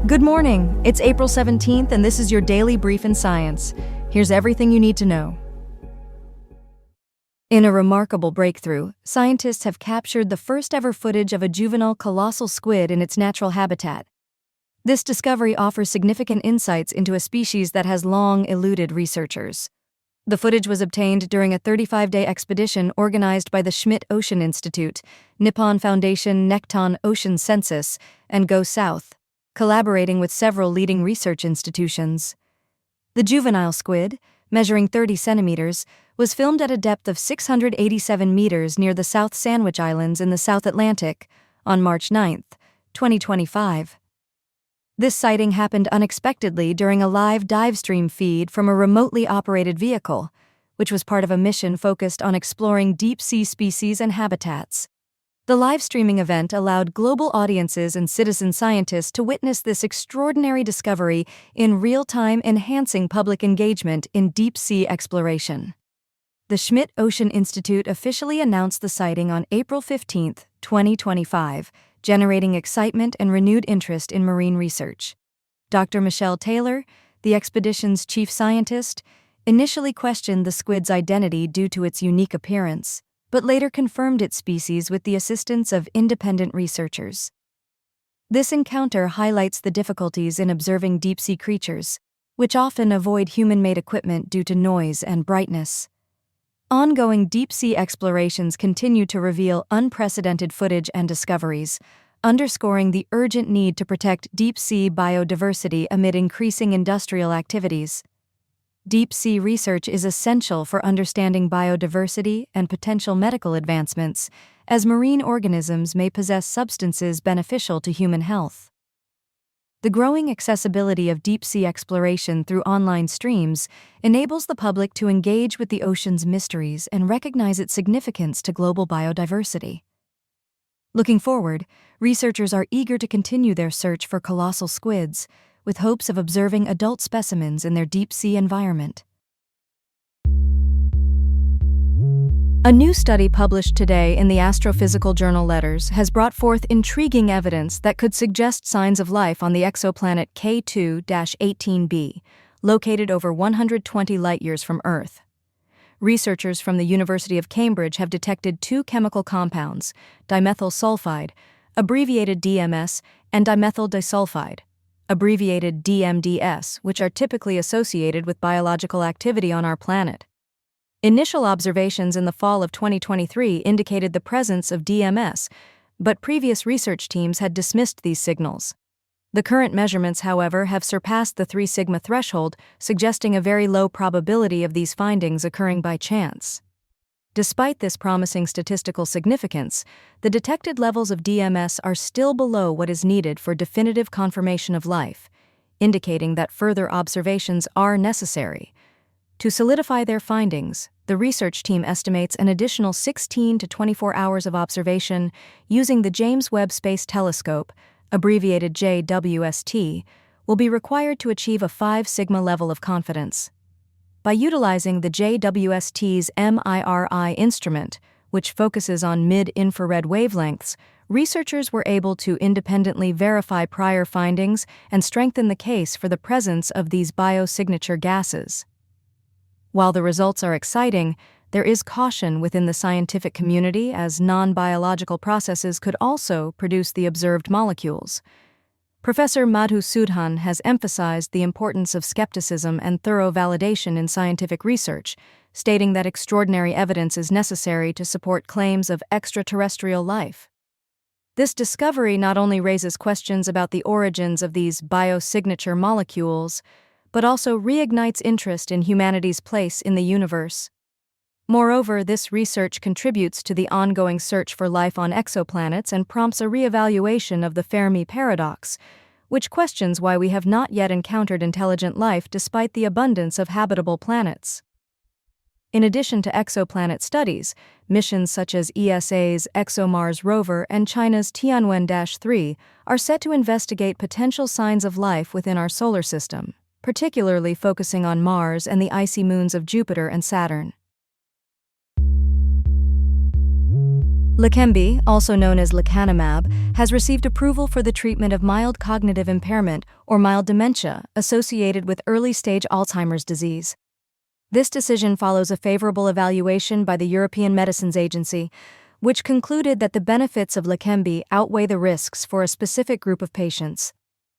Good morning. It's April 17th, and this is your daily brief in science. Here's everything you need to know. In a remarkable breakthrough, scientists have captured the first-ever footage of a juvenile colossal squid in its natural habitat. This discovery offers significant insights into a species that has long eluded researchers. The footage was obtained during a 35-day expedition organized by the Schmidt Ocean Institute, Nippon Foundation Nekton Ocean Census, and Go South, collaborating with several leading research institutions. The juvenile squid, measuring 30 centimeters, was filmed at a depth of 687 meters near the South Sandwich Islands in the South Atlantic on March 9, 2025. This sighting happened unexpectedly during a live dive stream feed from a remotely operated vehicle, which was part of a mission focused on exploring deep-sea species and habitats. The live streaming event allowed global audiences and citizen scientists to witness this extraordinary discovery in real time, enhancing public engagement in deep-sea exploration. The Schmidt Ocean Institute officially announced the sighting on April 15, 2025, generating excitement and renewed interest in marine research. Dr. Michelle Taylor, the expedition's chief scientist, initially questioned the squid's identity due to its unique appearance, but later confirmed its species with the assistance of independent researchers. This encounter highlights the difficulties in observing deep-sea creatures, which often avoid human-made equipment due to noise and brightness. Ongoing deep-sea explorations continue to reveal unprecedented footage and discoveries, underscoring the urgent need to protect deep-sea biodiversity amid increasing industrial activities. Deep-sea research is essential for understanding biodiversity and potential medical advancements, as marine organisms may possess substances beneficial to human health. The growing accessibility of deep-sea exploration through online streams enables the public to engage with the ocean's mysteries and recognize its significance to global biodiversity. Looking forward, researchers are eager to continue their search for colossal squids, with hopes of observing adult specimens in their deep-sea environment. A new study published today in the astrophysical journal Letters has brought forth intriguing evidence that could suggest signs of life on the exoplanet K2-18b, located over 120 light-years from Earth. Researchers from the University of Cambridge have detected two chemical compounds, dimethyl sulfide, abbreviated DMS, and dimethyl disulfide, abbreviated DMDS, which are typically associated with biological activity on our planet. Initial observations in the fall of 2023 indicated the presence of DMS, but previous research teams had dismissed these signals. The current measurements, however, have surpassed the 3 sigma threshold, suggesting a very low probability of these findings occurring by chance. Despite this promising statistical significance, the detected levels of DMS are still below what is needed for definitive confirmation of life, indicating that further observations are necessary. To solidify their findings, the research team estimates an additional 16 to 24 hours of observation using the James Webb Space Telescope, abbreviated JWST, will be required to achieve a 5 sigma level of confidence. By utilizing the JWST's MIRI instrument, which focuses on mid-infrared wavelengths, researchers were able to independently verify prior findings and strengthen the case for the presence of these biosignature gases. While the results are exciting, there is caution within the scientific community, as non-biological processes could also produce the observed molecules. Professor Madhu Sudhan has emphasized the importance of skepticism and thorough validation in scientific research, stating that extraordinary evidence is necessary to support claims of extraterrestrial life. This discovery not only raises questions about the origins of these biosignature molecules, but also reignites interest in humanity's place in the universe. Moreover, this research contributes to the ongoing search for life on exoplanets and prompts a re-evaluation of the Fermi paradox, which questions why we have not yet encountered intelligent life despite the abundance of habitable planets. In addition to exoplanet studies, missions such as ESA's ExoMars rover and China's Tianwen-3 are set to investigate potential signs of life within our solar system, particularly focusing on Mars and the icy moons of Jupiter and Saturn. Leqembi, also known as lecanemab, has received approval for the treatment of mild cognitive impairment or mild dementia associated with early-stage Alzheimer's disease. This decision follows a favorable evaluation by the European Medicines Agency, which concluded that the benefits of Leqembi outweigh the risks for a specific group of patients.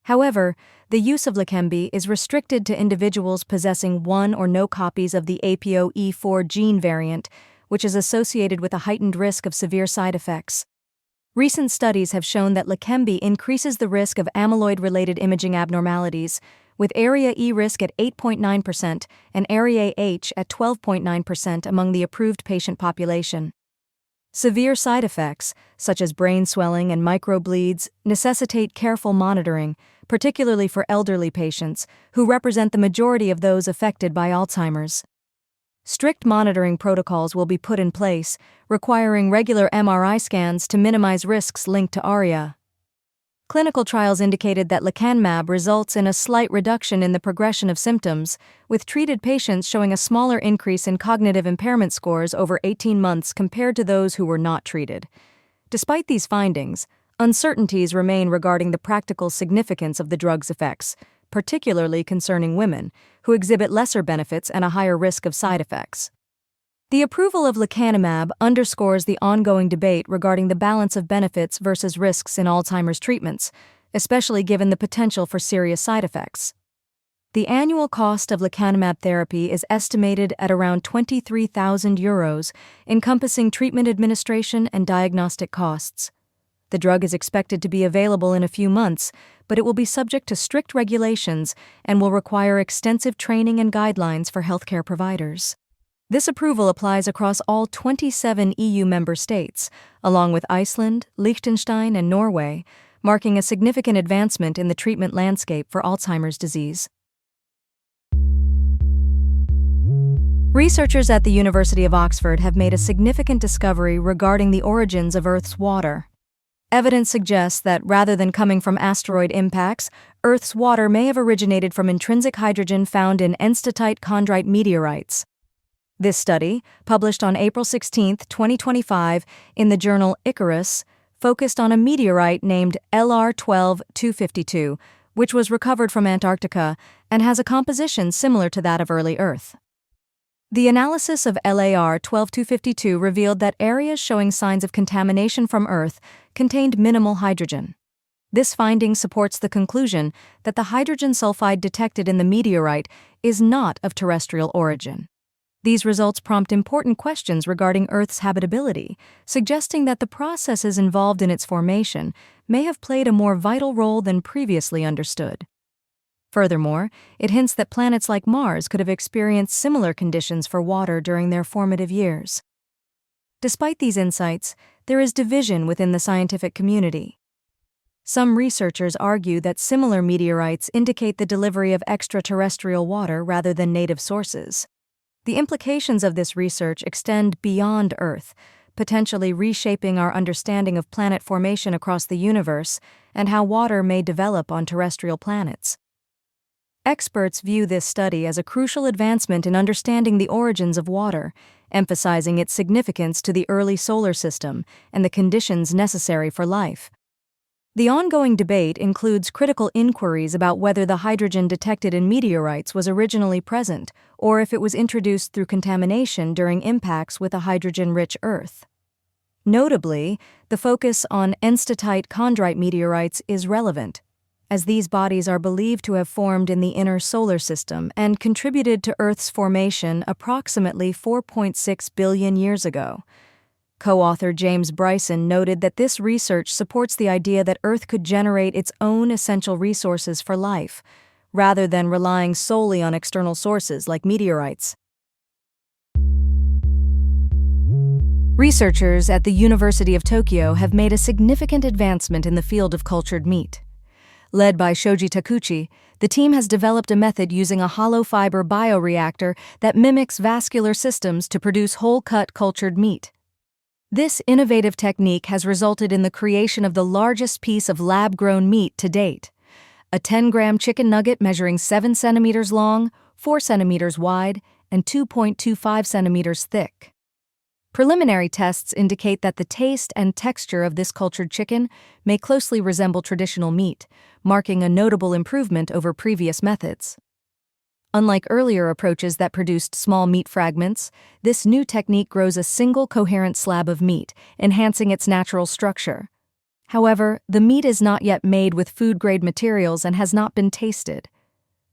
However, the use of Leqembi is restricted to individuals possessing one or no copies of the APOE4 gene variant, which is associated with a heightened risk of severe side effects. Recent studies have shown that Leqembi increases the risk of amyloid-related imaging abnormalities, with area E risk at 8.9% and area H at 12.9% among the approved patient population. Severe side effects, such as brain swelling and microbleeds, necessitate careful monitoring, particularly for elderly patients, who represent the majority of those affected by Alzheimer's. Strict monitoring protocols will be put in place, requiring regular MRI scans to minimize risks linked to ARIA. Clinical trials indicated that lecanemab results in a slight reduction in the progression of symptoms, with treated patients showing a smaller increase in cognitive impairment scores over 18 months compared to those who were not treated. Despite these findings, uncertainties remain regarding the practical significance of the drug's effects, particularly concerning women, who exhibit lesser benefits and a higher risk of side effects. The approval of lecanemab underscores the ongoing debate regarding the balance of benefits versus risks in Alzheimer's treatments, especially given the potential for serious side effects. The annual cost of lecanemab therapy is estimated at around €23,000, encompassing treatment administration and diagnostic costs. The drug is expected to be available in a few months, but it will be subject to strict regulations and will require extensive training and guidelines for healthcare providers. This approval applies across all 27 EU member states, along with Iceland, Liechtenstein, and Norway, marking a significant advancement in the treatment landscape for Alzheimer's disease. Researchers at the University of Oxford have made a significant discovery regarding the origins of Earth's water. Evidence suggests that rather than coming from asteroid impacts, Earth's water may have originated from intrinsic hydrogen found in enstatite chondrite meteorites. This study, published on April 16, 2025, in the journal Icarus, focused on a meteorite named LR-12-252, which was recovered from Antarctica and has a composition similar to that of early Earth. The analysis of LAR-12-252 revealed that areas showing signs of contamination from Earth contained minimal hydrogen. This finding supports the conclusion that the hydrogen sulfide detected in the meteorite is not of terrestrial origin. These results prompt important questions regarding Earth's habitability, suggesting that the processes involved in its formation may have played a more vital role than previously understood. Furthermore, it hints that planets like Mars could have experienced similar conditions for water during their formative years. Despite these insights, there is division within the scientific community. Some researchers argue that similar meteorites indicate the delivery of extraterrestrial water rather than native sources. The implications of this research extend beyond Earth, potentially reshaping our understanding of planet formation across the universe and how water may develop on terrestrial planets. Experts view this study as a crucial advancement in understanding the origins of water, emphasizing its significance to the early solar system and the conditions necessary for life. The ongoing debate includes critical inquiries about whether the hydrogen detected in meteorites was originally present or if it was introduced through contamination during impacts with a hydrogen-rich Earth. Notably, the focus on enstatite chondrite meteorites is relevant, as these bodies are believed to have formed in the inner solar system and contributed to Earth's formation approximately 4.6 billion years ago. Co-author James Bryson noted that this research supports the idea that Earth could generate its own essential resources for life, rather than relying solely on external sources like meteorites. Researchers at the University of Tokyo have made a significant advancement in the field of cultured meat. Led by Shoji Takuchi, the team has developed a method using a hollow fiber bioreactor that mimics vascular systems to produce whole-cut cultured meat. This innovative technique has resulted in the creation of the largest piece of lab-grown meat to date, a 10-gram chicken nugget measuring 7 centimeters long, 4 centimeters wide, and 2.25 centimeters thick. Preliminary tests indicate that the taste and texture of this cultured chicken may closely resemble traditional meat, marking a notable improvement over previous methods. Unlike earlier approaches that produced small meat fragments, this new technique grows a single coherent slab of meat, enhancing its natural structure. However, the meat is not yet made with food-grade materials and has not been tasted.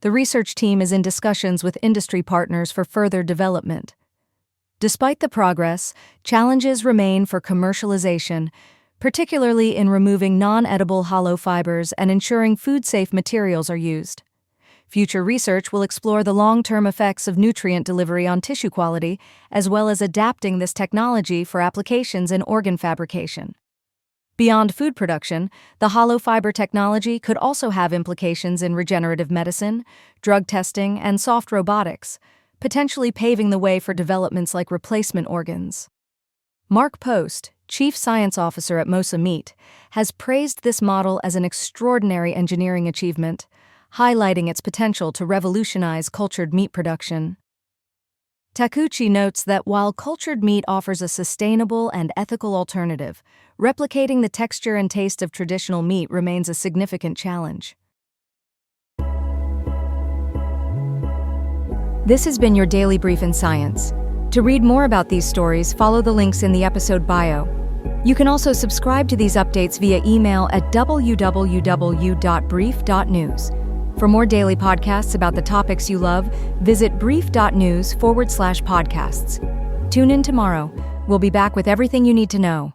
The research team is in discussions with industry partners for further development. Despite the progress, challenges remain for commercialization, particularly in removing non-edible hollow fibers and ensuring food-safe materials are used. Future research will explore the long-term effects of nutrient delivery on tissue quality, as well as adapting this technology for applications in organ fabrication. Beyond food production, the hollow fiber technology could also have implications in regenerative medicine, drug testing, and soft robotics, potentially paving the way for developments like replacement organs. Mark Post, Chief Science Officer at Mosa Meat, has praised this model as an extraordinary engineering achievement, highlighting its potential to revolutionize cultured meat production. Takuchi notes that while cultured meat offers a sustainable and ethical alternative, replicating the texture and taste of traditional meat remains a significant challenge. This has been your Daily Brief in Science. To read more about these stories, follow the links in the episode bio. You can also subscribe to these updates via email at www.brief.news. For more daily podcasts about the topics you love, visit brief.news/podcasts. Tune in tomorrow. We'll be back with everything you need to know.